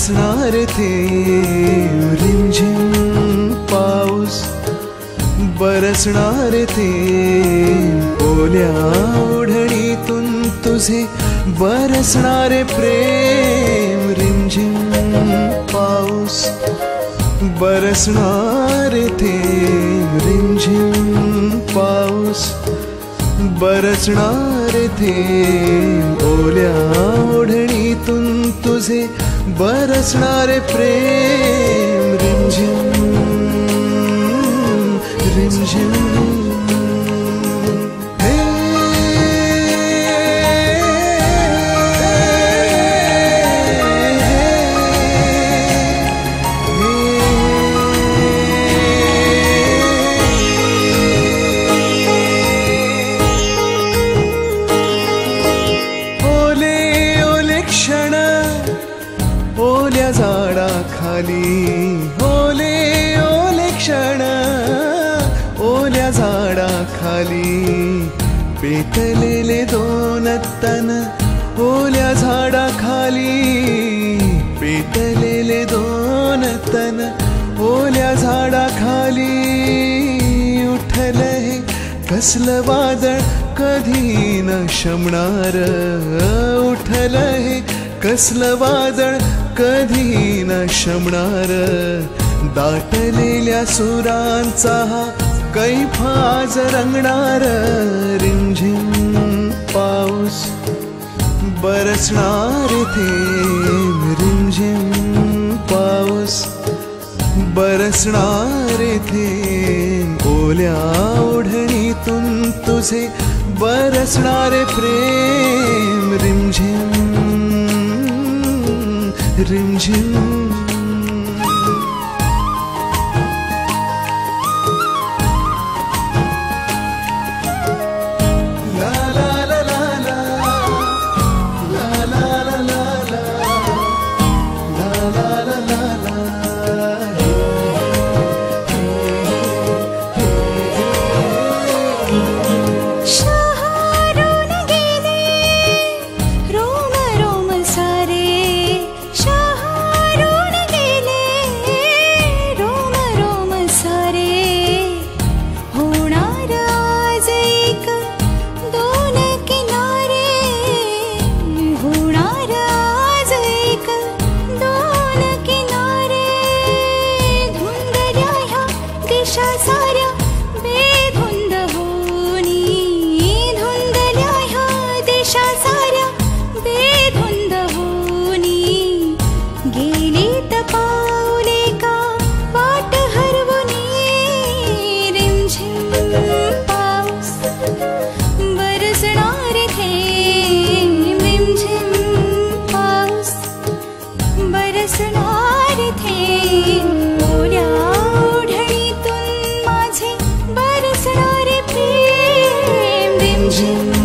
बरसणारे थेंब रिमझिम पाऊस बरसणारे थेंब ओल्या ओढणीतून तुझे बरसणारे प्रेम रिमझिम पाऊस बरसणारे थेंब रिमझिम पाऊस बरसणारे थेंब ओल्या ओढणीतून तुझे बरसणारे प्रेम रिमझिम रिमझिम ओल्या झाडाखाली ओले ओले क्षण ओल्या झाडाखाली पेटलेले दोन तन ओल्या झाडाखाली पेटलेले दोन तन ओल्या झाडाखाली उठलं हे कसलं वादळ कधी न शमणार उठलं हे कसलं वादळ कधी न शमणार दाटलेल्या सुरांचा हा कैफाज रंगणार रिमझिम पाऊस बरसणारे थेंब रिमझिम पाऊस बरसणारे थेंब ओल्या ओढणीतून तुझे बरसणारे प्रेम रिमझिम रिमझिम साऱ्या बेधुंद होनी धुंदल्या ह्या दिशा साऱ्या बेधुंद होनी गेलीत पाऊले का वाट हरवुनी रिमझिम पाऊस बरसणारे थेंब रिमझिम पाऊस बरसणारे थेंब ओल्या रिमझिम